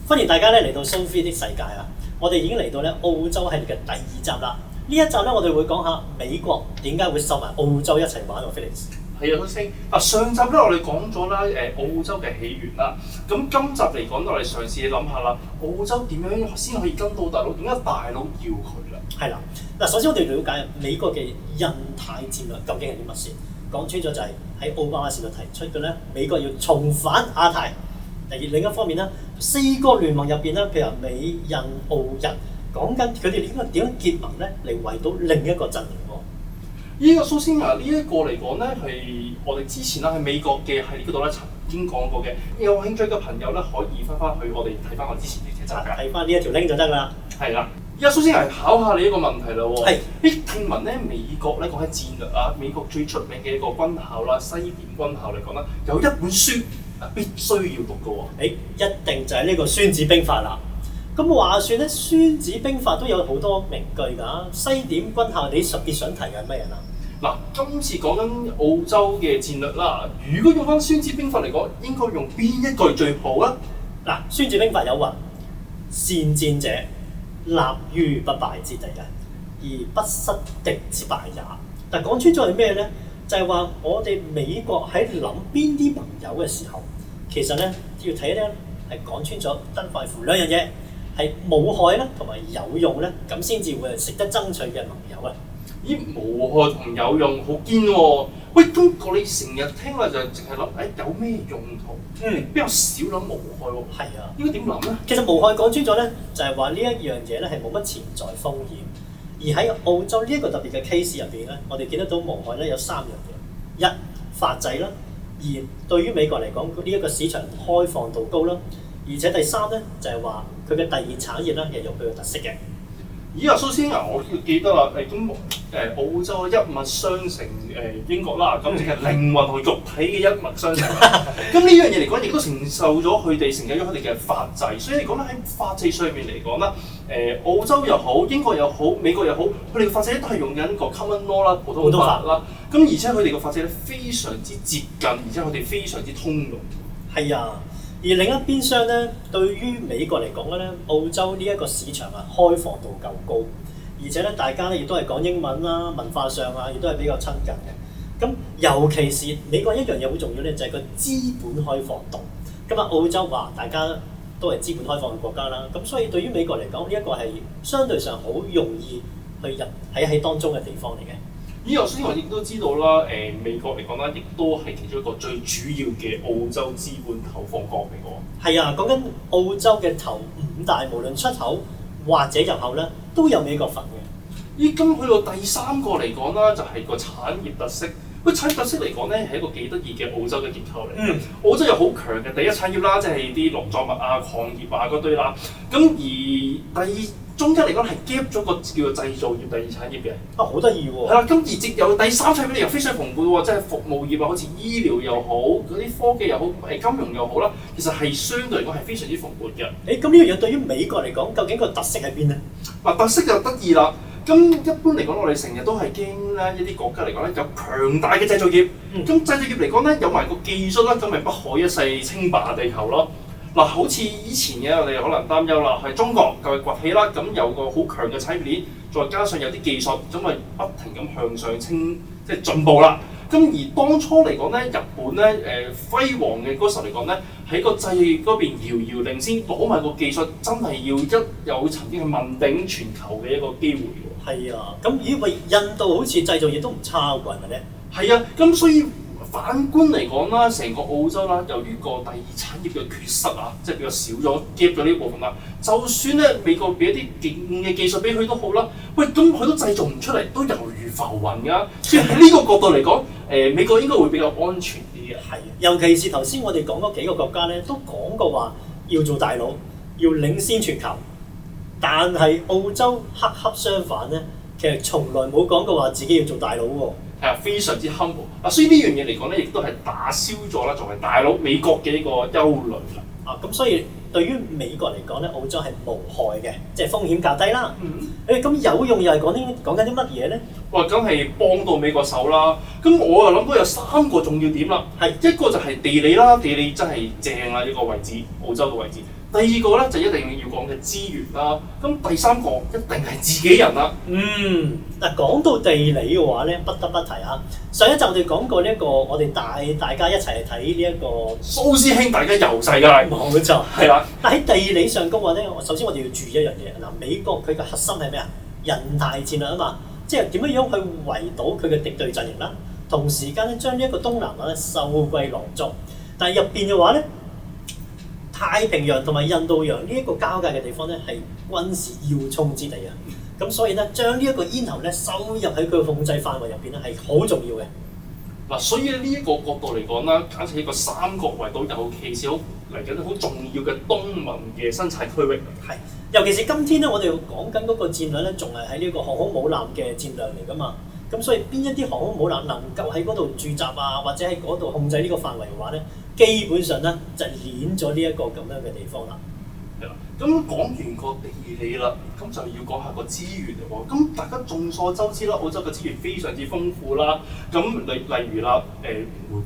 歡迎大家咧嚟到蘇菲的世界啊！我哋已經嚟到咧澳洲系列嘅第2集啦。呢一集咧，我哋會講下美國點解會收埋澳洲一齊玩喎 Felix。係啊，先上集咧我哋講咗啦澳洲嘅起源啦。咁今集嚟講，我哋嘗試諗下啦，澳洲點樣先可以跟到大佬？點解大佬要佢啦？係啦，嗱，首先我哋了解美國嘅印太戰略究竟係啲乜先？講穿咗就係喺奧巴馬時代提出嘅咧，美國要重返亞太。而另一方面咧，4個聯盟入邊咧，譬如話美、印、澳、日，講緊佢哋點樣結盟咧，嚟圍到另一個陣營喎。呢個蘇先啊，呢一個嚟講咧，係我哋之前啦喺美國嘅系列嗰度咧曾經講過嘅。有興趣嘅朋友咧，可以翻去我哋睇翻我之前嘅集嘅。睇翻呢一條 link 就得㗎啦。係啦，而家蘇先係考下你一個問題啦喎。係。聽聞咧美國咧講起戰略啊，美國最出名嘅一個軍校啦，西點軍校嚟講啦，有一本書必須要讀嘅喎。一定就係呢個《孫子兵法》啦。咁話說咧，《孫子兵法》都有好多名句㗎。西點軍校，你特別想提嘅係咩人啊？嗱，今次講緊澳洲嘅戰略啦。如果用翻《孫子兵法》嚟講，應該用邊一句最好啊？嗱，《孫子兵法》有云：善戰者，立於不敗之地嘅，而不失敵之敗也。但講穿咗係咩咧？就係話我哋美國喺諗邊啲盟友嘅時候，其實咧要睇咧係講穿咗得塊乎兩樣嘢，係無害咧同埋有用咧，咁先至會係值得爭取嘅盟友啊！咦，無害同有用好堅喎！喂，咁我哋成日聽啦就淨係諗有咩用途？比較少諗無害喎。係啊，應該點諗咧？其實無害講穿咗咧，就係話呢一樣嘢咧係冇乜潛在風險。而喺澳洲呢一個特別嘅 case 入邊咧，我哋見得到無害咧有3樣嘢：一、法制啦；二、對於美國嚟講呢一個市場開放度高啦；而且第3咧就係話佢嘅第2產業咧又有佢嘅特色嘅。咦啊，蘇先啊，我記得啦，澳洲一脈相承英國啦，咁即係靈魂同肉體嘅一脈相承。咁呢樣嘢嚟講，亦都承受咗佢哋承繼咗佢哋嘅法制，所以嚟講咧喺法制上面嚟講啦，澳洲又好，英國又好，美國又好，佢哋嘅法制都係用緊個 common law 啦，普通法啦。咁而且佢哋嘅法制咧非常之接近，而且佢哋非常之通用。係啊。而另一邊廂咧，對於美國嚟講咧，澳洲呢一個市場啊，開放度夠高，而且咧大家咧亦都係講英文啦，文化上啊亦都係比較親近嘅。咁尤其是美國一樣嘢好重要咧，就係個資本開放度。咁啊，澳洲話大家都係資本開放嘅國家啦，咁所以對於美國嚟講，呢一個係相對上好容易去入喺當中嘅地方嚟嘅。頭先我亦都知道啦，美國嚟講啦，亦都係其中一個最主要嘅澳洲資本投放國嚟嘅。係啊，講緊澳洲嘅頭5大，無論出口或者入口咧，都有美國份嘅。咁去到第3個嚟講啦，就係個產業特色。產業特色嚟講咧，係一個幾得意嘅澳洲嘅結構嚟。澳洲有好強嘅第一產業啦，即係啲農作物啊、礦業啊嗰堆啦。咁而中間嚟講係夾咗個叫做製造業第2產業嘅。好得意喎！係啦，咁而直有第3產業咧又非常蓬勃喎，即係服務業啊，好似醫療又好，嗰啲科技又好，金融又好啦，其實係相對嚟講係非常之蓬勃嘅。咁呢樣嘢對於美國嚟講，究竟個特色喺邊咧？特色就得意啦。咁一般嚟講，我哋成日都係驚咧一啲國家嚟講咧有強大嘅製造業。咁製造業嚟講咧有埋個技術啦，咁咪不可一世稱霸地球咯。嗱，好似以前嘅我哋可能擔憂啦，係中國就崛起啦，咁有個好強嘅產業鏈，再加上有啲技術，咁咪不停咁向上即係進步啦。咁而當初嚟講咧，日本咧輝煌嘅嗰時候嚟講咧，喺個製業嗰邊遙遙領先，攞埋個技術，真係要有曾經係問鼎全球嘅一個機會喎。係啊，咁印度好似製造業都唔差喎，係咪咧？係啊，咁所以反觀嚟講啦，成個澳洲啦，由於個第2產業嘅缺失啊，即係比較少咗，夾咗呢部分啦。就算咧美國俾一啲勁嘅技術俾佢都好啦，咁佢都製造唔出嚟，都猶如浮雲㗎。所以喺呢個角度嚟講，美國應該會比較安全啲嘅。係，尤其是頭先我哋講嗰幾個國家咧，都講過話要做大佬，要領先全球。但係澳洲恰恰相反咧，其實從來冇講過話自己要做大佬喎。係啊，非常之 humble。所以呢樣嘢嚟講咧，亦都係打消咗啦作為大佬美國嘅呢個憂慮啦。咁所以對於美國嚟講咧，澳洲係無害嘅，即係風險較低啦。咁有用又係講緊啲乜嘢咧？哇，梗係幫到美國手啦。咁我又諗到有3個重要點啦。係一個就係地理啦，地理真係正啦，呢個位置，澳洲嘅位置。第二個咧就一定要講嘅資源啦。咁第三個一定係自己人啦。嗱，講到地理嘅話咧，不得不提啊。上一集我哋講過呢一個，我哋帶大家一齊去睇呢一個蘇師兄，大家遊世界，冇錯，係啦。但喺地理上嘅話咧，首先我哋要注意一樣嘢。嗱，美國佢嘅核心係咩啊？印太戰略啊嘛，即係點樣樣去圍堵佢嘅敵對陣營啦。同時間咧，將呢一個東南亞咧收歸囊中。但係入邊嘅話咧，太平洋同埋印度洋呢一個交界嘅地方咧，係軍事要衝之地啊！咁所以咧，將呢一個咽喉咧收入喺佢嘅控制範圍入邊咧，係好重要嘅。嗱，所以呢一個角度嚟講啦，簡直係一個三角圍堵，尤其是好嚟緊好重要嘅東盟嘅生產區域。係，尤其是今天咧，我哋講緊嗰個戰略咧，仲係喺呢個航空母艦嘅戰略嚟㗎嘛。咁所以邊一啲航空母艦能夠喺嗰度駐紮啊，或者喺嗰度控制呢個範圍嘅話咧，基本上咧就攆咗呢一個咁樣嘅地方啦。係啦，咁講完個地理啦，咁就要講下個資源嚟喎。咁大家眾所周知啦，澳洲嘅資源非常之豐富啦。咁例如啦，煤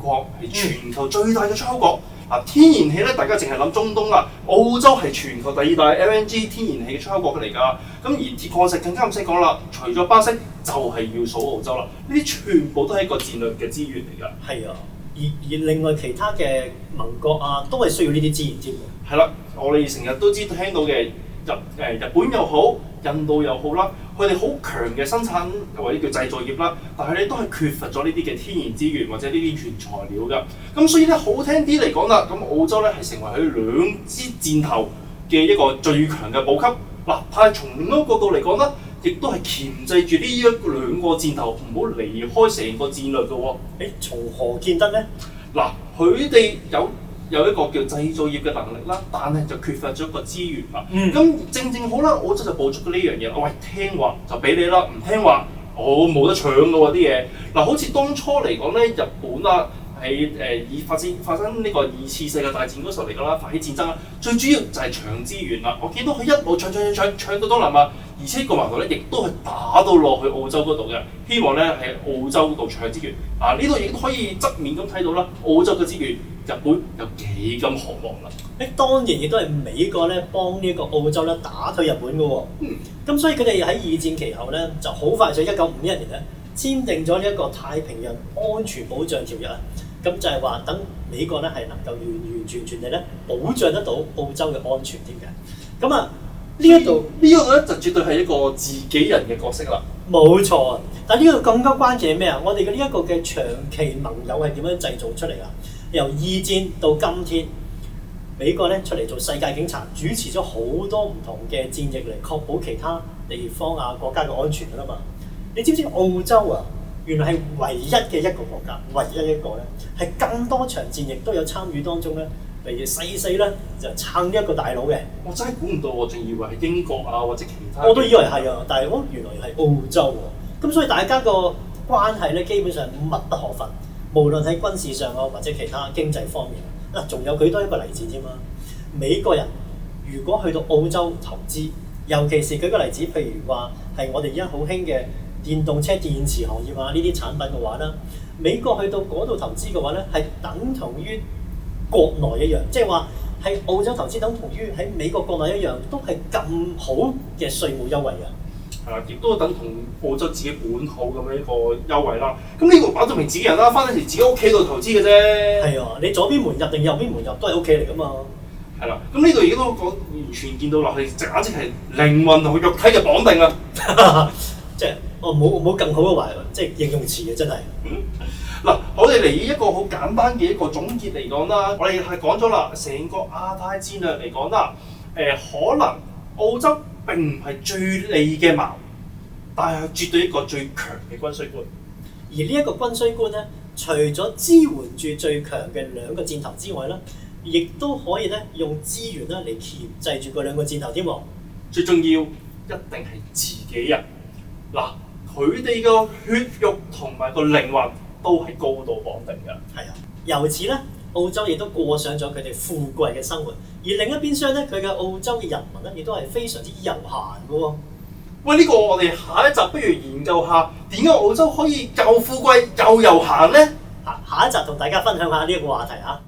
礦係全球最大嘅出口國。天然氣咧，大家淨係諗中東啦。澳洲係全球第二大 LNG 天然氣嘅出口國嚟㗎。咁而鐵礦石更加唔使講啦，除咗巴西就係要數澳洲啦。呢啲全部都係一個戰略嘅資源嚟㗎。係啊，而另外其他嘅盟國啊，都係需要呢啲資源添。係啦，我哋成日都聽到嘅日本又好，印度又好啦，佢哋好強嘅生產或者叫製造業啦，但係咧都係缺乏咗呢啲嘅天然資源或者呢啲原材料㗎。咁所以咧，好聽啲嚟講啦，咁澳洲咧係成為佢兩支箭頭嘅一個最強嘅補給。嗱，但係從另一個角度嚟講咧，亦都係鉗制住呢兩個箭頭唔好離開成個戰略嘅喎。從何見得咧？嗱，佢哋有一個叫製造業嘅能力啦，但係就缺乏咗個資源啦。咁正好啦，澳洲就捕捉咗呢樣嘢。喂，聽話就俾你啦，唔聽話我冇得搶嘅喎啲嘢。嗱，好似當初嚟講咧，日本啦喺以發生呢個二次世界大戰嗰時候嚟講啦，發起戰爭啦，最主要就係搶資源啦。我見到佢一路搶到東南亞，而且個矛頭咧亦都係打到落去澳洲嗰度嘅，希望咧喺澳洲度搶資源。呢度亦都可以側面咁睇到啦，澳洲嘅資源。日本有幾咁渴望啦？當然亦都係美國咧幫呢個澳洲咧打退日本嘅喎。咁所以佢哋喺二戰期後咧就好快喺1951年咧簽訂咗呢一個太平洋安全保障條約啊。咁就係話等美國咧係能夠完全地咧保障得到澳洲嘅安全添嘅。咁呢一度呢個咧就絕對係一個自己人嘅角色啦。冇錯，但係呢個更加關鍵係咩啊？我哋嘅呢一個嘅長期盟友係點樣製造出嚟啊？由二戰到今天，美國咧出嚟做世界警察，主持咗好多唔同嘅戰役嚟確保其他地方啊國家嘅安全㗎啦嘛。你知唔知澳洲啊，原來係唯一嘅一個國家，唯一一個咧係咁多場戰役都有參與當中咧，例如細咧就撐呢一個大佬嘅。我真係估唔到，我仲以為係英國啊或者其他。我都以為係啊，但係原來係澳洲喎。咁所以大家個關係咧基本上密不可分。無論喺軍事上啊，或者其他經濟方面，仲有佢多一個例子添嘛。美國人如果去到澳洲投資，尤其是舉個例子，譬如話係我哋而家好興嘅電動車電池行業啊呢啲產品嘅話咧，美國去到嗰度投資嘅話咧，係等同於國內一樣，即係話喺澳洲投資等同於喺美國國內一樣，都係咁好嘅稅務優惠嘅。係啦，亦都等同澳洲自己本土咁樣一個優惠啦。咁呢個擺到明自己人啦，翻到時自己屋企度投資嘅啫。係啊，你左邊門入定右邊門入都係屋企嚟噶嘛。係啦，咁呢度已經都講完全見到落去，簡直係靈魂同肉體嘅綁定啊！即係我冇更好嘅話，即係形容詞嘅真係。嗱，我哋嚟以一個好簡單嘅一個總結嚟講啦，我哋係講咗啦，成個亞太戰略嚟講啦，可能澳洲並唔係最利嘅矛，但係絕對一個最強嘅軍需官。而呢一個軍需官咧，除咗支援住最強嘅兩個箭頭之外咧，亦都可以咧用資源咧嚟鉗制住嗰兩個箭頭添喎。最重要一定係自己人。嗱，佢哋個血肉同埋個靈魂都係高度綁定㗎。係啊，由此咧，澳洲亦都過上咗佢哋富貴嘅生活。而另一邊廂咧，佢嘅澳洲嘅人民咧，亦都係非常之悠閒嘅喎。喂，呢個我哋下一集不如研究下點解澳洲可以又富貴又悠閒咧？下一集同大家分享下呢一個話題啊！